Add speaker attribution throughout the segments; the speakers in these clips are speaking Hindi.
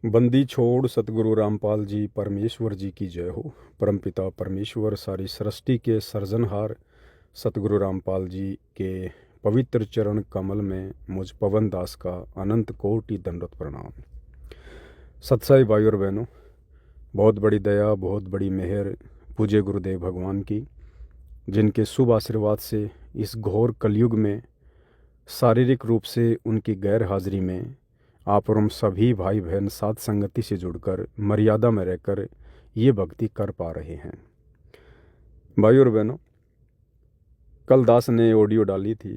Speaker 1: बंदी छोड़ सतगुरु रामपाल जी परमेश्वर जी की जय हो। परमपिता परमेश्वर सारी सृष्टि के सर्जनहार सतगुरु रामपाल जी के पवित्र चरण कमल में मुझ पवन दास का अनंत कोटि दंडवत प्रणाम। सत्साई भाई और बहनों, बहुत बड़ी दया, बहुत बड़ी मेहर पूज्य गुरुदेव भगवान की, जिनके शुभ आशीर्वाद से इस घोर कलयुग में शारीरिक रूप से उनकी गैर हाजिरी में आप और हम सभी भाई बहन साथ संगति से जुड़कर मर्यादा में रहकर ये भक्ति कर पा रहे हैं। भाई और बहनों, कल दास ने ऑडियो डाली थी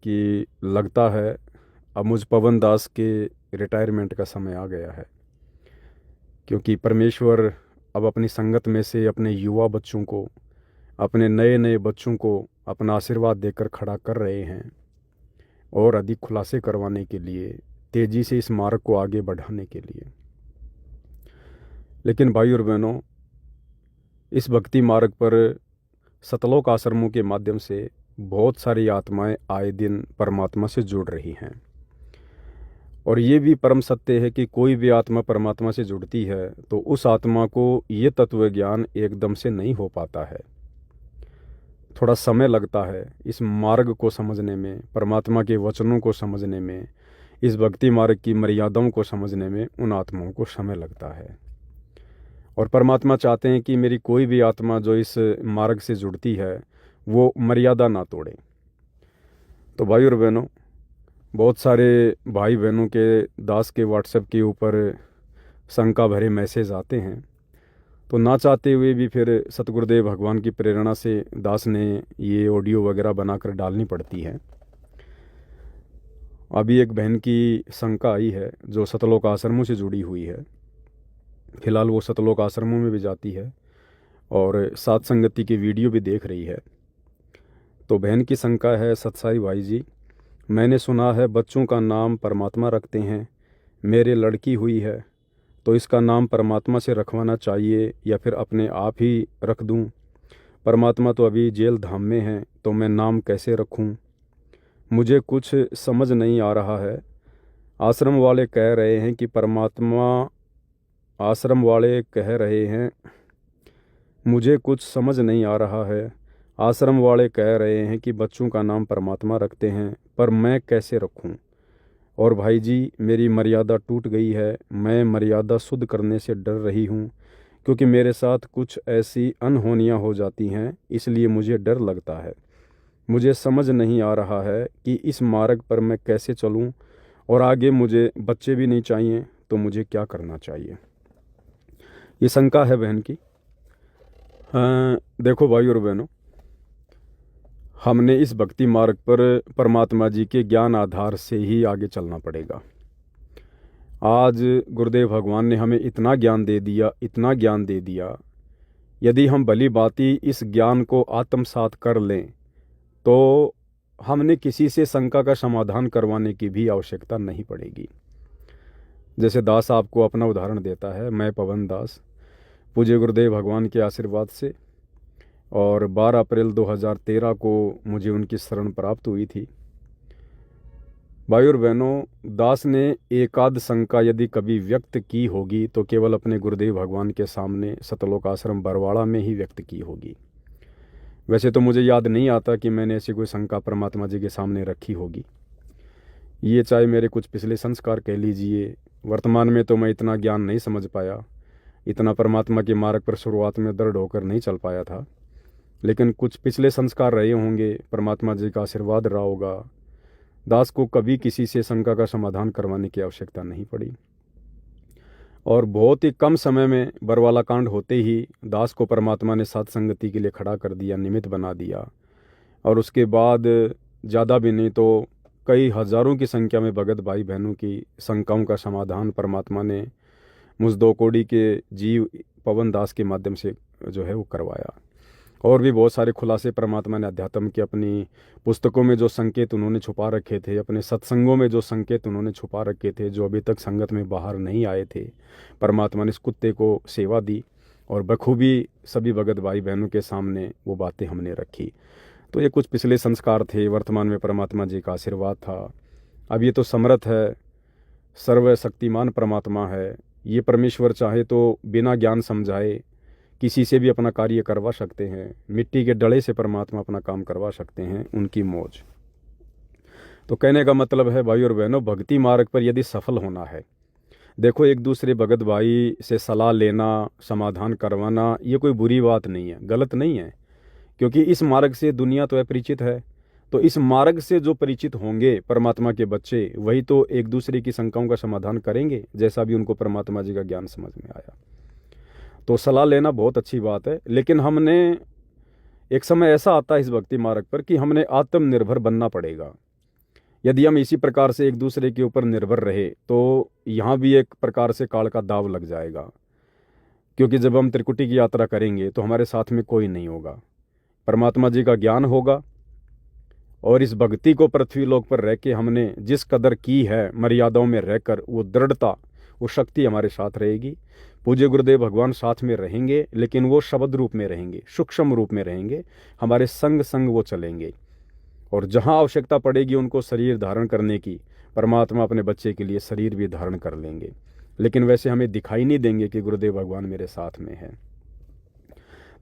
Speaker 1: कि लगता है अब मुझ पवन दास के रिटायरमेंट का समय आ गया है, क्योंकि परमेश्वर अब अपनी संगत में से अपने युवा बच्चों को, अपने नए नए बच्चों को अपना आशीर्वाद देकर खड़ा कर रहे हैं और अधिक खुलासे करवाने के लिए, तेज़ी से इस मार्ग को आगे बढ़ाने के लिए। लेकिन भाई और बहनों, इस भक्ति मार्ग पर सतलोक आश्रमों के माध्यम से बहुत सारी आत्माएं आए दिन परमात्मा से जुड़ रही हैं। और ये भी परम सत्य है कि कोई भी आत्मा परमात्मा से जुड़ती है तो उस आत्मा को ये तत्व ज्ञान एकदम से नहीं हो पाता है। थोड़ा समय लगता है इस मार्ग को समझने में, परमात्मा के वचनों को समझने में, इस भक्ति मार्ग की मर्यादाओं को समझने में उन आत्माओं को समय लगता है। और परमात्मा चाहते हैं कि मेरी कोई भी आत्मा जो इस मार्ग से जुड़ती है वो मर्यादा ना तोड़े। तो भाई और बहनों, बहुत सारे भाई बहनों के दास के व्हाट्सएप के ऊपर शंका भरे मैसेज आते हैं, तो ना चाहते हुए भी फिर सतगुरुदेव भगवान की प्रेरणा से दास ने ये ऑडियो वगैरह बनाकर डालनी पड़ती है। अभी एक बहन की शंका आई है जो सतलोक आश्रमों से जुड़ी हुई है। फिलहाल वो सतलोक आश्रमों में भी जाती है और साथ संगति की वीडियो भी देख रही है। तो बहन की शंका है, सतसाई भाई जी, मैंने सुना है बच्चों का नाम परमात्मा रखते हैं, मेरे लड़की हुई है तो इसका नाम परमात्मा से रखवाना चाहिए या फिर अपने आप ही रख दूं? परमात्मा तो अभी जेल धाम में है तो मैं नाम कैसे रखूं? मुझे कुछ समझ नहीं आ रहा है। आश्रम वाले कह रहे हैं कि परमात्मा, आश्रम वाले कह रहे हैं, मुझे कुछ समझ नहीं आ रहा है। आश्रम वाले कह रहे हैं कि बच्चों का नाम परमात्मा रखते हैं, पर मैं कैसे रखूं? और भाई जी, मेरी मर्यादा टूट गई है। मैं मर्यादा शुद्ध करने से डर रही हूँ, क्योंकि मेरे साथ कुछ ऐसी अनहोनियाँ हो जाती हैं, इसलिए मुझे डर लगता है। मुझे समझ नहीं आ रहा है कि इस मार्ग पर मैं कैसे चलूँ, और आगे मुझे बच्चे भी नहीं चाहिए, तो मुझे क्या करना चाहिए? ये शंका है बहन की। देखो भाई और बहनों, हमने इस भक्ति मार्ग पर परमात्मा जी के ज्ञान आधार से ही आगे चलना पड़ेगा। आज गुरुदेव भगवान ने हमें इतना ज्ञान दे दिया, इतना ज्ञान दे दिया, यदि हम भली भांति इस ज्ञान को आत्मसात कर लें तो हमने किसी से शंका का समाधान करवाने की भी आवश्यकता नहीं पड़ेगी। जैसे दास आपको अपना उदाहरण देता है, मैं पवन दास पूज्य गुरुदेव भगवान के आशीर्वाद से, और 12 अप्रैल 2013 को मुझे उनकी शरण प्राप्त हुई थी। भाई और बहनों, दास ने एकाध शंका यदि कभी व्यक्त की होगी तो केवल अपने गुरुदेव भगवान के सामने सतलोक आश्रम बरवाड़ा में ही व्यक्त की होगी। वैसे तो मुझे याद नहीं आता कि मैंने ऐसी कोई शंका परमात्मा जी के सामने रखी होगी। ये चाहे मेरे कुछ पिछले संस्कार कह लीजिए, वर्तमान में तो मैं इतना ज्ञान नहीं समझ पाया, इतना परमात्मा के मार्ग पर शुरुआत में दृढ़ होकर नहीं चल पाया था, लेकिन कुछ पिछले संस्कार रहे होंगे, परमात्मा जी का आशीर्वाद रहा होगा। दास को कभी किसी से शंका का समाधान करवाने की आवश्यकता नहीं पड़ी, और बहुत ही कम समय में बरवाला कांड होते ही दास को परमात्मा ने सत्संगति के लिए खड़ा कर दिया, निमित्त बना दिया। और उसके बाद ज़्यादा भी नहीं तो कई हज़ारों की संख्या में भगत भाई बहनों की शंकाओं का समाधान परमात्मा ने मुझ 2 कौड़ी के जीव पवन दास के माध्यम से जो है वो करवाया। और भी बहुत सारे खुलासे परमात्मा ने अध्यात्म के अपनी पुस्तकों में जो संकेत उन्होंने छुपा रखे थे, अपने सत्संगों में जो संकेत उन्होंने छुपा रखे थे, जो अभी तक संगत में बाहर नहीं आए थे, परमात्मा ने इस कुत्ते को सेवा दी और बखूबी सभी भगत भाई बहनों के सामने वो बातें हमने रखी। तो ये कुछ पिछले संस्कार थे, वर्तमान में परमात्मा जी का आशीर्वाद था। अब ये तो समर्थ है, सर्वशक्तिमान परमात्मा है, ये परमेश्वर चाहे तो बिना ज्ञान समझाए किसी से भी अपना कार्य करवा सकते हैं। मिट्टी के डले से परमात्मा अपना काम करवा सकते हैं, उनकी मौज। तो कहने का मतलब है भाई और बहनों, भक्ति मार्ग पर यदि सफल होना है, देखो एक दूसरे भगत भाई से सलाह लेना, समाधान करवाना, ये कोई बुरी बात नहीं है, गलत नहीं है, क्योंकि इस मार्ग से दुनिया तो अपरिचित है। तो इस मार्ग से जो परिचित होंगे परमात्मा के बच्चे, वही तो एक दूसरे की शंकाओं का समाधान करेंगे, जैसा भी उनको परमात्मा जी का ज्ञान समझ में आया। तो सलाह लेना बहुत अच्छी बात है, लेकिन हमने एक समय ऐसा आता है इस भक्ति मार्ग पर कि हमने आत्मनिर्भर बनना पड़ेगा। यदि हम इसी प्रकार से एक दूसरे के ऊपर निर्भर रहे तो यहाँ भी एक प्रकार से काल का दाव लग जाएगा, क्योंकि जब हम त्रिकुटी की यात्रा करेंगे तो हमारे साथ में कोई नहीं होगा, परमात्मा जी का ज्ञान होगा। और इस भक्ति को पृथ्वी लोक पर रह के हमने जिस कदर की है, मर्यादाओं में रहकर, वो दृढ़ता, वो शक्ति हमारे साथ रहेगी। पूज्य गुरुदेव भगवान साथ में रहेंगे, लेकिन वो शब्द रूप में रहेंगे, सूक्ष्म रूप में रहेंगे, हमारे संग संग वो चलेंगे। और जहाँ आवश्यकता पड़ेगी उनको शरीर धारण करने की, परमात्मा अपने बच्चे के लिए शरीर भी धारण कर लेंगे, लेकिन वैसे हमें दिखाई नहीं देंगे कि गुरुदेव भगवान मेरे साथ में है।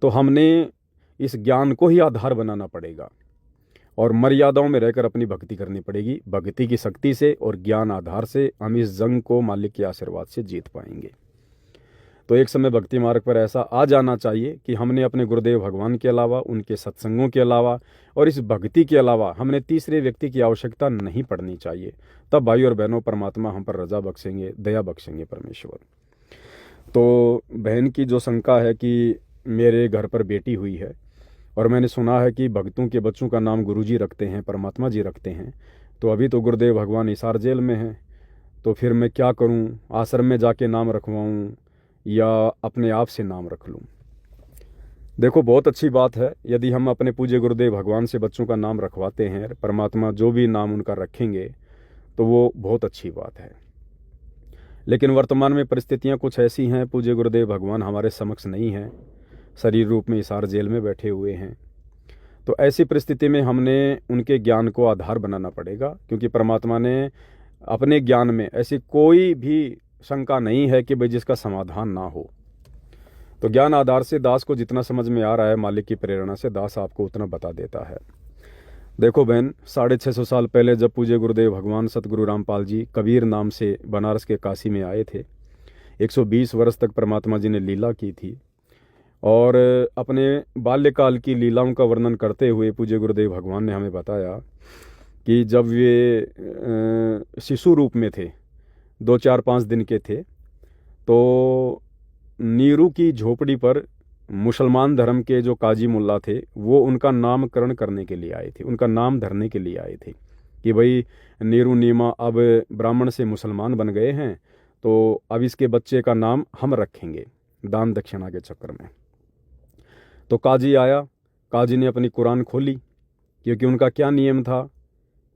Speaker 1: तो हमने इस ज्ञान को ही आधार बनाना पड़ेगा और मर्यादाओं में रहकर अपनी भक्ति करनी पड़ेगी। भक्ति की शक्ति से और ज्ञान आधार से हम इस जंग को मालिक के आशीर्वाद से जीत पाएंगे। तो एक समय भक्ति मार्ग पर ऐसा आ जाना चाहिए कि हमने अपने गुरुदेव भगवान के अलावा, उनके सत्संगों के अलावा और इस भक्ति के अलावा हमने तीसरे व्यक्ति की आवश्यकता नहीं पड़नी चाहिए। तब भाई और बहनों परमात्मा हम पर रजा बख्शेंगे, दया बख्शेंगे परमेश्वर। तो बहन की जो शंका है कि मेरे घर पर बेटी हुई है और मैंने सुना है कि भक्तों के बच्चों का नाम गुरुजी रखते हैं, परमात्मा जी रखते हैं, तो अभी तो गुरुदेव भगवान हिसार जेल में हैं, तो फिर मैं क्या करूं? आश्रम में जाके नाम रखवाऊं या अपने आप से नाम रख लूं? देखो बहुत अच्छी बात है यदि हम अपने पूज्य गुरुदेव भगवान से बच्चों का नाम रखवाते हैं, परमात्मा जो भी नाम उनका रखेंगे तो वो बहुत अच्छी बात है। लेकिन वर्तमान में परिस्थितियां कुछ ऐसी हैं, पूज्य गुरुदेव भगवान हमारे समक्ष नहीं हैं, शरीर रूप में हिसार जेल में बैठे हुए हैं। तो ऐसी परिस्थिति में हमने उनके ज्ञान को आधार बनाना पड़ेगा, क्योंकि परमात्मा ने अपने ज्ञान में ऐसी कोई भी शंका नहीं है कि भाई जिसका समाधान ना हो। तो ज्ञान आधार से दास को जितना समझ में आ रहा है, मालिक की प्रेरणा से दास आपको उतना बता देता है। देखो बहन, 650 साल पहले जब पूज्य गुरुदेव भगवान सतगुरु रामपाल जी कबीर नाम से बनारस के काशी में आए थे, 120 वर्ष तक परमात्मा जी ने लीला की थी। और अपने बाल्यकाल की लीलाओं का वर्णन करते हुए पूज्य गुरुदेव भगवान ने हमें बताया कि जब वे शिशु रूप में थे, 2-4-5 दिन के थे, तो नीरू की झोपड़ी पर मुसलमान धर्म के जो काजी मुल्ला थे वो उनका नामकरण करने के लिए आए थे, उनका नाम धरने के लिए आए थे कि भाई नीरू नीमा अब ब्राह्मण से मुसलमान बन गए हैं, तो अब इसके बच्चे का नाम हम रखेंगे दान दक्षिणा के चक्कर में। तो काजी आया, काजी ने अपनी कुरान खोली, क्योंकि उनका क्या नियम था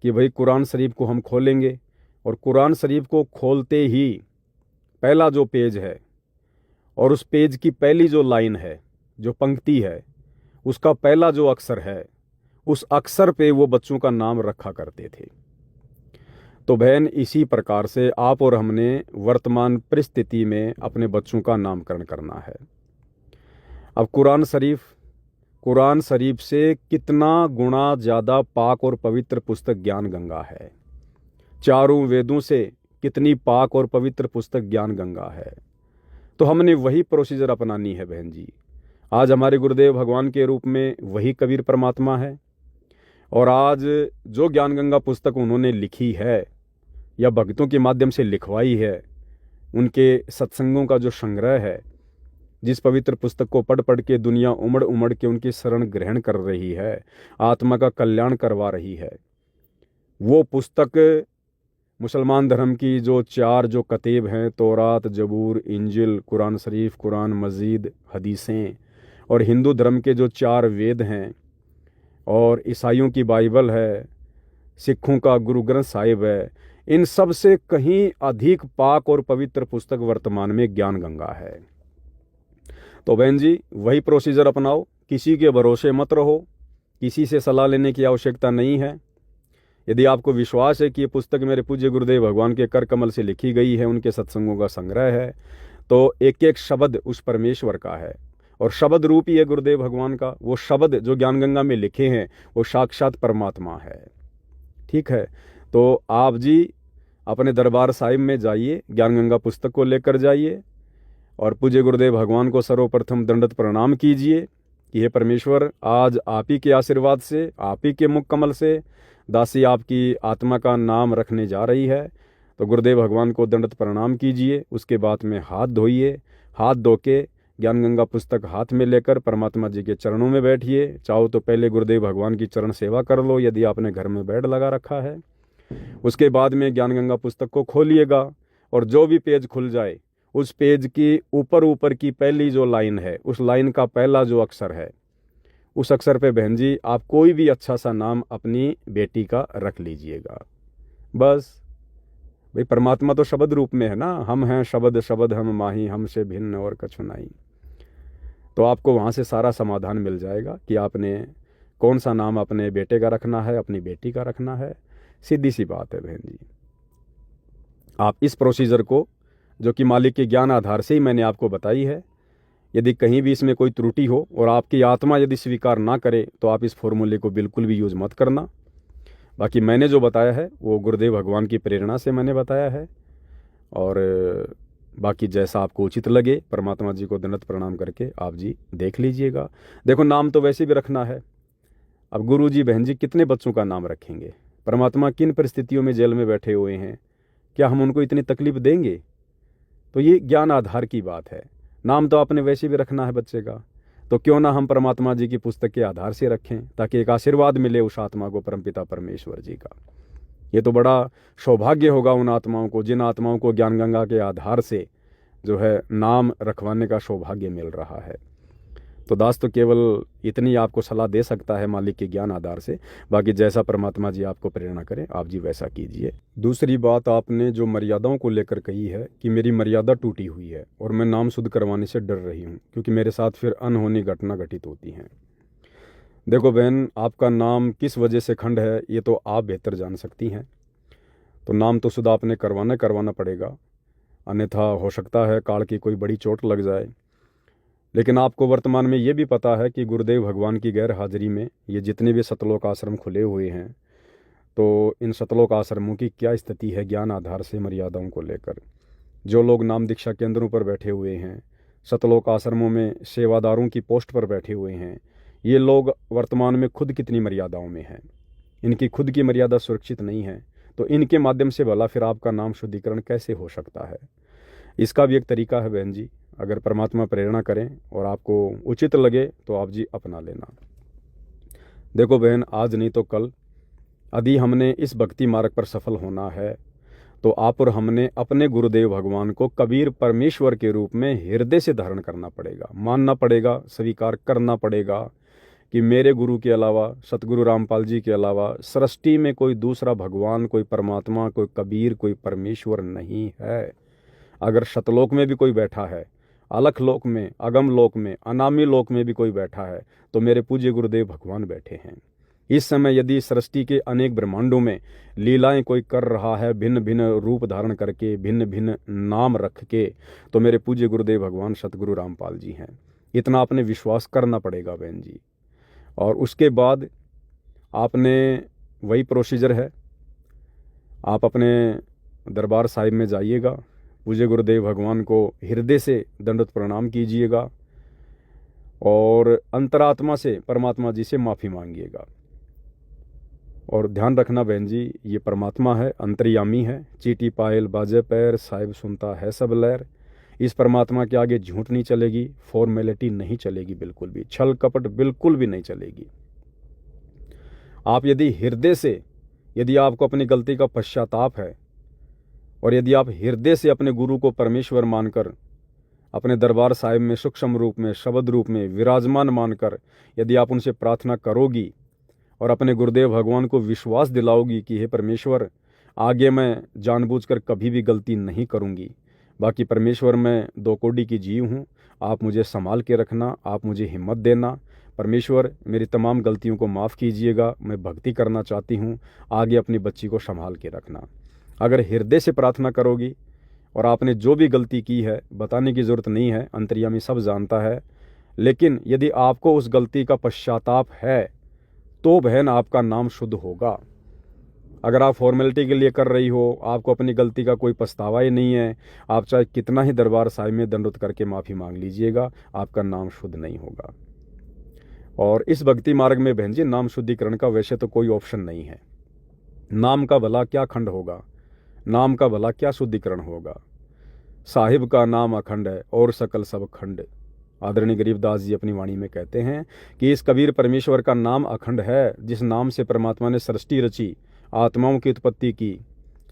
Speaker 1: कि भाई कुरान शरीफ को हम खोलेंगे, और कुरान शरीफ को खोलते ही पहला जो पेज है और उस पेज की पहली जो लाइन है, जो पंक्ति है, उसका पहला जो अक्षर है, उस अक्षर पे वो बच्चों का नाम रखा करते थे। तो बहन, इसी प्रकार से आप और हमने वर्तमान परिस्थिति में अपने बच्चों का नामकरण करना है। अब कुरान शरीफ से कितना गुना ज़्यादा पाक और पवित्र पुस्तक ज्ञान गंगा है। चारों वेदों से कितनी पाक और पवित्र पुस्तक ज्ञान गंगा है। तो हमने वही प्रोसीजर अपनानी है बहन जी। आज हमारे गुरुदेव भगवान के रूप में वही कबीर परमात्मा है, और आज जो ज्ञान गंगा पुस्तक उन्होंने लिखी है या भक्तों के माध्यम से लिखवाई है, उनके सत्संगों का जो संग्रह है, जिस पवित्र पुस्तक को पढ़ पढ़ के दुनिया उमड़ उमड़ के उनकी शरण ग्रहण कर रही है, आत्मा का कल्याण करवा रही है, वो पुस्तक मुसलमान धर्म की जो 4 जो कतीब हैं, तौरात, जबूर, इंजिल, कुरान शरीफ, कुरान मजीद, हदीसें, और हिंदू धर्म के जो 4 वेद हैं, और ईसाइयों की बाइबल है, सिखों का गुरु ग्रंथ साहिब है, इन सब से कहीं अधिक पाक और पवित्र पुस्तक वर्तमान में ज्ञान गंगा है। तो बहन जी, वही प्रोसीजर अपनाओ, किसी के भरोसे मत रहो, किसी से सलाह लेने की आवश्यकता नहीं है। यदि आपको विश्वास है कि ये पुस्तक मेरे पूज्य गुरुदेव भगवान के कर कमल से लिखी गई है, उनके सत्संगों का संग्रह है, तो एक एक शब्द उस परमेश्वर का है, और शब्द रूप ही है गुरुदेव भगवान का। वो शब्द जो ज्ञान गंगा में लिखे हैं वो साक्षात परमात्मा है। ठीक है, तो आप जी अपने दरबार साहिब में जाइए, ज्ञान गंगा पुस्तक को लेकर जाइए और पूज्य गुरुदेव भगवान को सर्वप्रथम दंडवत प्रणाम कीजिए कि हे परमेश्वर, आज आप ही के आशीर्वाद से, आप ही के मुख कमल से दासी आपकी आत्मा का नाम रखने जा रही है। तो गुरुदेव भगवान को दंडवत प्रणाम कीजिए, उसके बाद में हाथ धोइए, हाथ धो के ज्ञान गंगा पुस्तक हाथ में लेकर परमात्मा जी के चरणों में बैठिए। चाहो तो पहले गुरुदेव भगवान की चरण सेवा कर लो यदि आपने घर में बेड लगा रखा है। उसके बाद में ज्ञान गंगा पुस्तक को खोलिएगा और जो भी पेज खुल जाए उस पेज की ऊपर की पहली जो लाइन है, उस लाइन का पहला जो अक्षर है, उस अक्षर पे बहन जी आप कोई भी अच्छा सा नाम अपनी बेटी का रख लीजिएगा। बस भाई, परमात्मा तो शब्द रूप में है ना, हम हैं शब्द, शब्द हम माही, हमसे भिन्न और कछु नहीं। तो आपको वहाँ से सारा समाधान मिल जाएगा कि आपने कौन सा नाम अपने बेटे का रखना है, अपनी बेटी का रखना है। सीधी सी बात है बहन जी। आप इस प्रोसीजर को, जो कि मालिक के ज्ञान आधार से ही मैंने आपको बताई है, यदि कहीं भी इसमें कोई त्रुटि हो और आपकी आत्मा यदि स्वीकार ना करे तो आप इस फॉर्मूले को बिल्कुल भी यूज़ मत करना। बाकी मैंने जो बताया है वो गुरुदेव भगवान की प्रेरणा से मैंने बताया है, और बाकी जैसा आपको उचित लगे परमात्मा जी को दंडवत प्रणाम करके आप जी देख लीजिएगा। देखो, नाम तो वैसे भी रखना है। अब गुरु जी बहन जी कितने बच्चों का नाम रखेंगे? परमात्मा किन परिस्थितियों में जेल में बैठे हुए हैं, क्या हम उनको इतनी तकलीफ देंगे? तो ये ज्ञान आधार की बात है। नाम तो आपने वैसे भी रखना है बच्चे का, तो क्यों ना हम परमात्मा जी की पुस्तक के आधार से रखें, ताकि एक आशीर्वाद मिले उस आत्मा को परमपिता परमेश्वर जी का। ये तो बड़ा सौभाग्य होगा उन आत्माओं को, जिन आत्माओं को ज्ञान गंगा के आधार से जो है नाम रखवाने का सौभाग्य मिल रहा है। तो दास तो केवल इतनी आपको सलाह दे सकता है मालिक के ज्ञान आधार से। बाकी जैसा परमात्मा जी आपको प्रेरणा करें आप जी वैसा कीजिए। दूसरी बात आपने जो मर्यादाओं को लेकर कही है कि मेरी मर्यादा टूटी हुई है और मैं नाम शुद्ध करवाने से डर रही हूँ क्योंकि मेरे साथ फिर अनहोनी घटना घटित होती हैं। देखो बहन, आपका नाम किस वजह से खंड है ये तो आप बेहतर जान सकती हैं। तो नाम तो शुद्ध आपने करवाना पड़ेगा, अन्यथा हो सकता है काल की कोई बड़ी चोट लग जाए। लेकिन आपको वर्तमान में ये भी पता है कि गुरुदेव भगवान की गैर हाजिरी में ये जितने भी सतलोक आश्रम खुले हुए हैं, तो इन सतलोक आश्रमों की क्या स्थिति है ज्ञान आधार से मर्यादाओं को लेकर। जो लोग नाम दीक्षा केंद्रों पर बैठे हुए हैं, सतलोक आश्रमों में सेवादारों की पोस्ट पर बैठे हुए हैं, ये लोग वर्तमान में खुद कितनी मर्यादाओं में हैं। इनकी खुद की मर्यादा सुरक्षित नहीं है, तो इनके माध्यम से भला फिर आपका नाम शुद्धिकरण कैसे हो सकता है? इसका भी एक तरीका है बहन जी, अगर परमात्मा प्रेरणा करें और आपको उचित लगे तो आप जी अपना लेना। देखो बहन, आज नहीं तो कल यदि हमने इस भक्ति मार्ग पर सफल होना है तो आप और हमने अपने गुरुदेव भगवान को कबीर परमेश्वर के रूप में हृदय से धारण करना पड़ेगा, मानना पड़ेगा, स्वीकार करना पड़ेगा कि मेरे गुरु के अलावा, सतगुरु रामपाल जी के अलावा सृष्टि में कोई दूसरा भगवान, कोई परमात्मा, कोई कबीर, कोई परमेश्वर नहीं है। अगर शतलोक में भी कोई बैठा है, अलख लोक में, अगम लोक में, अनामी लोक में भी कोई बैठा है, तो मेरे पूज्य गुरुदेव भगवान बैठे हैं। इस समय यदि सृष्टि के अनेक ब्रह्मांडों में लीलाएं कोई कर रहा है, भिन्न भिन्न रूप धारण करके, भिन्न भिन्न नाम रख के, तो मेरे पूज्य गुरुदेव भगवान सतगुरु रामपाल जी हैं। इतना आपने विश्वास करना पड़ेगा बहन जी। और उसके बाद आपने, वही प्रोसीजर है, आप अपने दरबार साहिब में जाइएगा, पूज्य गुरुदेव भगवान को हृदय से दंडवत प्रणाम कीजिएगा और अंतरात्मा से परमात्मा जी से माफ़ी मांगिएगा। और ध्यान रखना बहन जी, ये परमात्मा है, अंतर्यामी है, चीटी पायल बाजे पैर, साहिब सुनता है सब लहर। इस परमात्मा के आगे झूठ नहीं चलेगी, फॉर्मेलिटी नहीं चलेगी, बिल्कुल भी छल कपट बिल्कुल भी नहीं चलेगी। आप यदि हृदय से, यदि आपको अपनी गलती का पश्चाताप है और यदि आप हृदय से अपने गुरु को परमेश्वर मानकर अपने दरबार साहिब में सूक्ष्म रूप में, शब्द रूप में विराजमान मानकर यदि आप उनसे प्रार्थना करोगी और अपने गुरुदेव भगवान को विश्वास दिलाओगी कि हे परमेश्वर, आगे मैं जानबूझकर कभी भी गलती नहीं करूँगी, बाकी परमेश्वर मैं 2 कौड़ी की जीव हूँ, आप मुझे संभाल के रखना, आप मुझे हिम्मत देना, परमेश्वर मेरी तमाम गलतियों को माफ़ कीजिएगा, मैं भक्ति करना चाहती हूँ, आगे अपनी बच्ची को संभाल के रखना। अगर हृदय से प्रार्थना करोगी और आपने जो भी गलती की है बताने की ज़रूरत नहीं है, अंतर्यामी सब जानता है। लेकिन यदि आपको उस गलती का पश्चाताप है तो बहन आपका नाम शुद्ध होगा। अगर आप फॉर्मेलिटी के लिए कर रही हो, आपको अपनी गलती का कोई पछतावा ही नहीं है, आप चाहे कितना ही दरबार साहिब में दंडवत करके माफ़ी मांग लीजिएगा, आपका नाम शुद्ध नहीं होगा। और इस भक्ति मार्ग में बहन जी नाम शुद्धिकरण का वैसे तो कोई ऑप्शन नहीं है। नाम का भला क्या खंड होगा, नाम का भला क्या शुद्धिकरण होगा। साहिब का नाम अखंड है और सकल सब खंड। आदरणीय गरीबदास जी अपनी वाणी में कहते हैं कि इस कबीर परमेश्वर का नाम अखंड है, जिस नाम से परमात्मा ने सृष्टि रची, आत्माओं की उत्पत्ति की,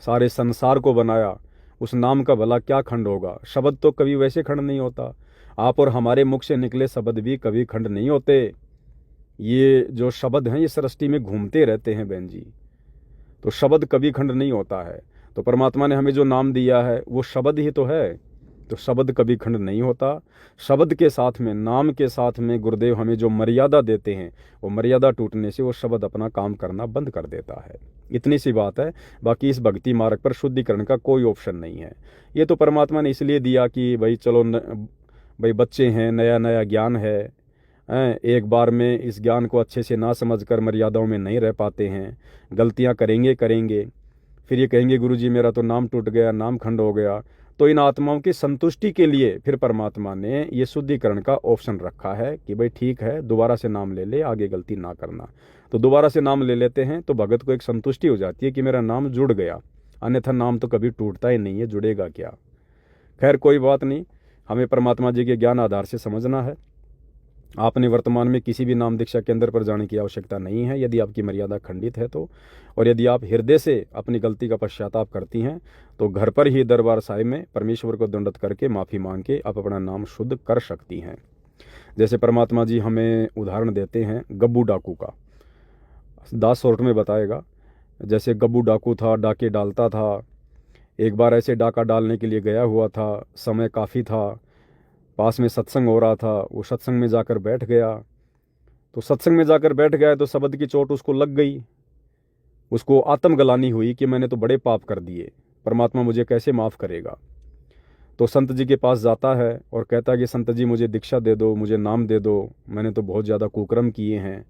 Speaker 1: सारे संसार को बनाया, उस नाम का भला क्या खंड होगा। शब्द तो कभी वैसे खंड नहीं होता, आप और हमारे मुख से निकले शब्द भी कभी खंड नहीं होते। ये जो शब्द हैं ये सृष्टि में घूमते रहते हैं बहन जी, तो शब्द कभी खंड नहीं होता है। तो परमात्मा ने हमें जो नाम दिया है वो शब्द ही तो है, तो शब्द कभी खंड नहीं होता। शब्द के साथ में, नाम के साथ में गुरुदेव हमें जो मर्यादा देते हैं, वो मर्यादा टूटने से वो शब्द अपना काम करना बंद कर देता है। इतनी सी बात है। बाकी इस भक्ति मार्ग पर शुद्धिकरण का कोई ऑप्शन नहीं है। ये तो परमात्मा ने इसलिए दिया कि भाई चलो भाई बच्चे हैं, नया नया ज्ञान है, एक बार में इस ज्ञान को अच्छे से ना समझकर मर्यादाओं में नहीं रह पाते हैं, गलतियां करेंगे, फिर ये कहेंगे गुरुजी मेरा तो नाम टूट गया, नाम खंड हो गया। तो इन आत्माओं की संतुष्टि के लिए फिर परमात्मा ने ये शुद्धिकरण का ऑप्शन रखा है कि भाई ठीक है, दोबारा से नाम ले ले, आगे गलती ना करना। तो दोबारा से नाम ले लेते हैं तो भगत को एक संतुष्टि हो जाती है कि मेरा नाम जुड़ गया, अन्यथा नाम तो कभी टूटता ही नहीं है, जुड़ेगा क्या। खैर कोई बात नहीं, हमें परमात्मा जी के ज्ञान आधार से समझना है। आपने वर्तमान में किसी भी नाम दीक्षा केंद्र पर जाने की आवश्यकता नहीं है यदि आपकी मर्यादा खंडित है तो। और यदि आप हृदय से अपनी गलती का पश्चाताप करती हैं तो घर पर ही दरबार साहिब में परमेश्वर को दंडवत करके माफ़ी मांग के आप अपना नाम शुद्ध कर सकती हैं। जैसे परमात्मा जी हमें उदाहरण देते हैं गब्बू डाकू का, दास शॉर्ट में बताएगा। जैसे गब्बू डाकू था, डाके डालता था। एक बार ऐसे डाका डालने के लिए गया हुआ था, समय काफ़ी था, पास में सत्संग हो रहा था, वो सत्संग में जाकर बैठ गया। तो सत्संग में जाकर बैठ गया तो शब्द की चोट उसको लग गई, उसको आत्मग्लानि हुई कि मैंने तो बड़े पाप कर दिए, परमात्मा मुझे कैसे माफ़ करेगा। तो संत जी के पास जाता है और कहता है कि संत जी मुझे दीक्षा दे दो, मुझे नाम दे दो, मैंने तो बहुत ज़्यादा कुकर्म किए हैं।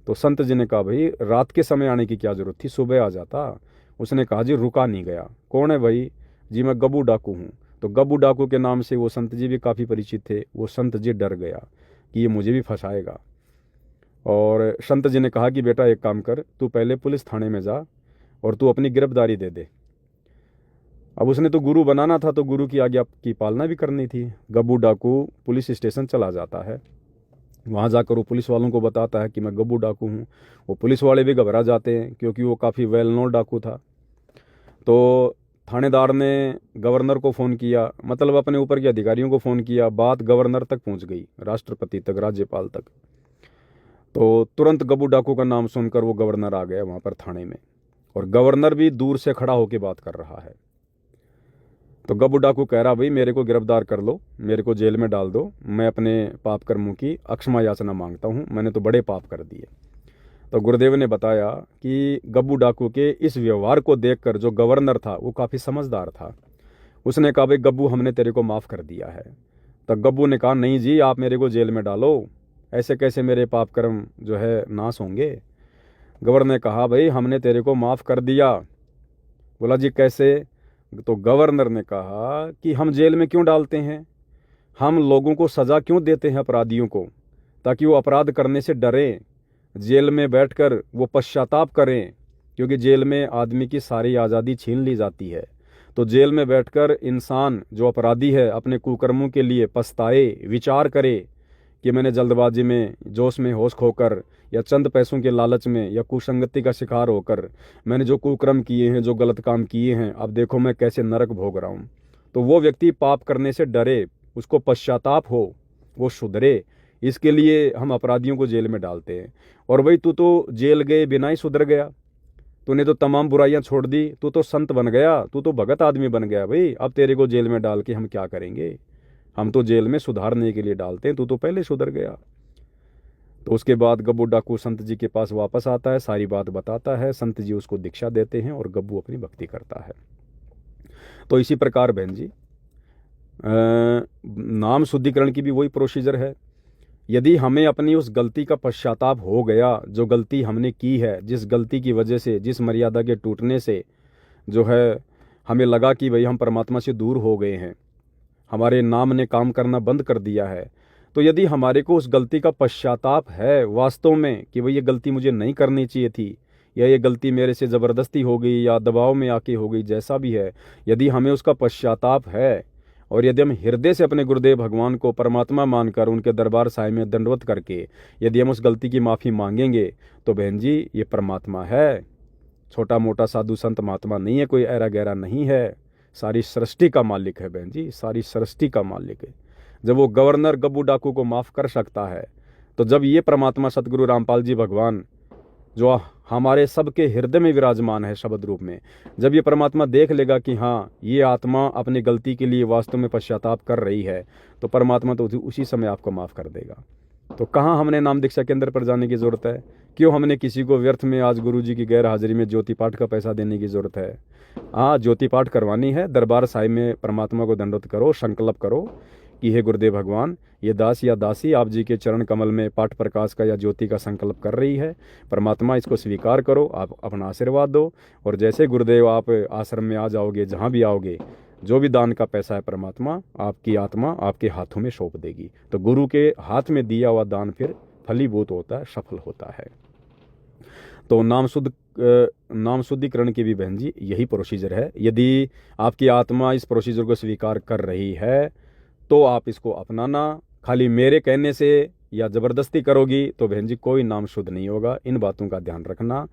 Speaker 1: तो संत जी ने कहा भाई रात के समय आने की क्या ज़रूरत थी, सुबह आ जाता। उसने कहा जी रुका नहीं गया। कौन है भाई? जी मैं गब्बू डाकू हूँ। तो गब्बू डाकू के नाम से वो संत जी भी काफ़ी परिचित थे। वो संत जी डर गया कि ये मुझे भी फंसाएगा, और संत जी ने कहा कि बेटा एक काम कर, तू पहले पुलिस थाने में जा और तू अपनी गिरफ्तारी दे दे। अब उसने तो गुरु बनाना था, तो गुरु की आज्ञा की पालना भी करनी थी। गब्बू डाकू पुलिस स्टेशन चला जाता है, वहाँ जाकर वो पुलिस वालों को बताता है कि मैं गब्बू डाकू हूँ। वो पुलिस वाले भी घबरा जाते हैं क्योंकि वो काफ़ी वेल नोन डाकू था। तो थानेदार ने गवर्नर को फ़ोन किया, मतलब अपने ऊपर के अधिकारियों को फ़ोन किया। बात गवर्नर तक पहुँच गई, राष्ट्रपति तक, राज्यपाल तक। तो तुरंत गब्बू डाकू का नाम सुनकर वो गवर्नर आ गया वहाँ पर थाने में, और गवर्नर भी दूर से खड़ा होकर बात कर रहा है। तो गब्बू डाकू कह रहा भाई मेरे को गिरफ्तार कर लो, मेरे को जेल में डाल दो, मैं अपने पाप कर्मों की अक्षमा याचना मांगता हूँ, मैंने तो बड़े पाप कर दिए। तो गुरुदेव ने बताया कि गब्बू डाकू के इस व्यवहार को देखकर जो गवर्नर था वो काफ़ी समझदार था। उसने कहा भाई गब्बू हमने तेरे को माफ़ कर दिया है। तो गब्बू ने कहा नहीं जी आप मेरे को जेल में डालो, ऐसे कैसे मेरे पाप कर्म जो है नाश होंगे। गवर्नर ने कहा भाई हमने तेरे को माफ़ कर दिया। बोला जी कैसे? तो गवर्नर ने कहा कि हम जेल में क्यों डालते हैं, हम लोगों को सज़ा क्यों देते हैं अपराधियों को, ताकि वो अपराध करने से डरें, जेल में बैठकर वो पश्चाताप करें। क्योंकि जेल में आदमी की सारी आज़ादी छीन ली जाती है। तो जेल में बैठकर इंसान जो अपराधी है अपने कुकर्मों के लिए पछताए, विचार करे कि मैंने जल्दबाजी में, जोश में होश खोकर, या चंद पैसों के लालच में, या कुसंगति का शिकार होकर मैंने जो कुकर्म किए हैं, जो गलत काम किए हैं, अब देखो मैं कैसे नरक भोग रहा हूँ। तो वो व्यक्ति पाप करने से डरे, उसको पश्चाताप हो, वो सुधरे, इसके लिए हम अपराधियों को जेल में डालते हैं। और भाई तू तो जेल गए बिना ही सुधर गया, तूने तो तमाम बुराइयां छोड़ दी, तू तो संत बन गया, तू तो भगत आदमी बन गया। भाई अब तेरे को जेल में डाल के हम क्या करेंगे, हम तो जेल में सुधारने के लिए डालते हैं, तू तो पहले सुधर गया। तो उसके बाद गब्बू डाकू संत जी के पास वापस आता है, सारी बात बताता है, संत जी उसको दीक्षा देते हैं और गब्बू अपनी भक्ति करता है। तो इसी प्रकार बहन जी नाम शुद्धिकरण की भी वही प्रोसीजर है। यदि हमें अपनी उस गलती का पश्चाताप हो गया, जो गलती हमने की है, जिस गलती की वजह से, जिस मर्यादा के टूटने से जो है हमें लगा कि भाई हम परमात्मा से दूर हो गए हैं, हमारे नाम ने काम करना बंद कर दिया है, तो यदि हमारे को उस गलती का पश्चाताप है वास्तव में कि भाई ये गलती मुझे नहीं करनी चाहिए थी, या ये गलती मेरे से ज़बरदस्ती हो गई या दबाव में आके हो गई, जैसा भी है, यदि हमें उसका पश्चाताप है और यदि हम हृदय से अपने गुरुदेव भगवान को परमात्मा मानकर उनके दरबार साहिब में दंडवत करके यदि हम उस गलती की माफ़ी मांगेंगे, तो बहन जी ये परमात्मा है, छोटा मोटा साधु संत महात्मा नहीं है, कोई ऐरा गहरा नहीं है, सारी सृष्टि का मालिक है बहन जी, सारी सृष्टि का मालिक है। जब वो गवर्नर गब्बू डाकू को माफ़ कर सकता है, तो जब ये परमात्मा सतगुरु रामपाल जी भगवान जो हमारे सबके हृदय में विराजमान है शब्द रूप में, जब ये परमात्मा देख लेगा कि हाँ ये आत्मा अपनी गलती के लिए वास्तव में पश्चाताप कर रही है, तो परमात्मा तो उसी समय आपको माफ़ कर देगा। तो कहाँ हमने नाम दीक्षा केंद्र पर जाने की ज़रूरत है? क्यों हमने किसी को व्यर्थ में आज गुरु जी की गैर हाजिरी में ज्योति पाठ का पैसा देने की ज़रूरत है? हाँ, ज्योति पाठ करवानी है, दरबार साहिब में परमात्मा को दंडवत करो, संकल्प करो कि हे गुरुदेव भगवान, ये दास या दासी आप जी के चरण कमल में पाठ प्रकाश का या ज्योति का संकल्प कर रही है, परमात्मा इसको स्वीकार करो, आप अपना आशीर्वाद दो, और जैसे गुरुदेव आप आश्रम में आ जाओगे, जहाँ भी आओगे, जो भी दान का पैसा है परमात्मा आपकी आत्मा आपके हाथों में सौंप देगी। तो गुरु के हाथ में दिया हुआ दान फिर फलीभूत होता है, सफल होता है। तो नाम शुद्धिकरण की भी बहन जी यही प्रोसीजर है। यदि आपकी आत्मा इस प्रोसीजर को स्वीकार कर रही है तो आप इसको अपनाना। खाली मेरे कहने से या ज़बरदस्ती करोगी तो बहन जी कोई नाम शुद्ध नहीं होगा। इन बातों का ध्यान रखना।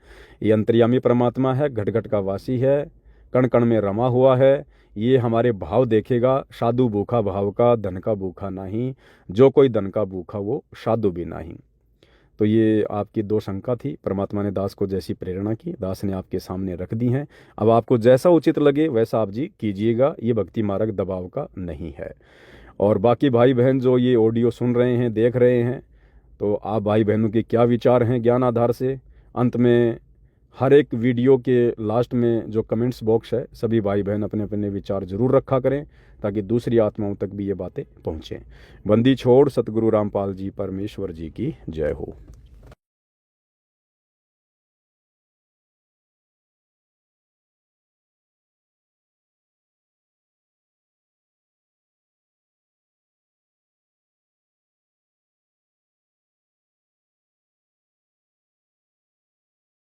Speaker 1: ये अंतर्यामी परमात्मा है, घट घट का वासी है, कण कण में रमा हुआ है। ये हमारे भाव देखेगा। साधु भूखा भाव का, धन का भूखा नहीं, जो कोई धन का भूखा वो साधु भी नहीं। तो ये आपकी दो शंका थी, परमात्मा ने दास को जैसी प्रेरणा की, दास ने आपके सामने रख दी हैं। अब आपको जैसा उचित लगे वैसा आप जी कीजिएगा। ये भक्ति मार्ग दबाव का नहीं है। और बाकी भाई बहन जो ये ऑडियो सुन रहे हैं, देख रहे हैं, तो आप भाई बहनों के क्या विचार हैं ज्ञान आधार से? अंत में हर एक वीडियो के लास्ट में जो कमेंट्स बॉक्स है, सभी भाई बहन अपने अपने विचार जरूर रखा करें ताकि दूसरी आत्माओं तक भी ये बातें पहुँचें। बंदी छोड़ सतगुरु रामपाल जी परमेश्वर जी की जय हो।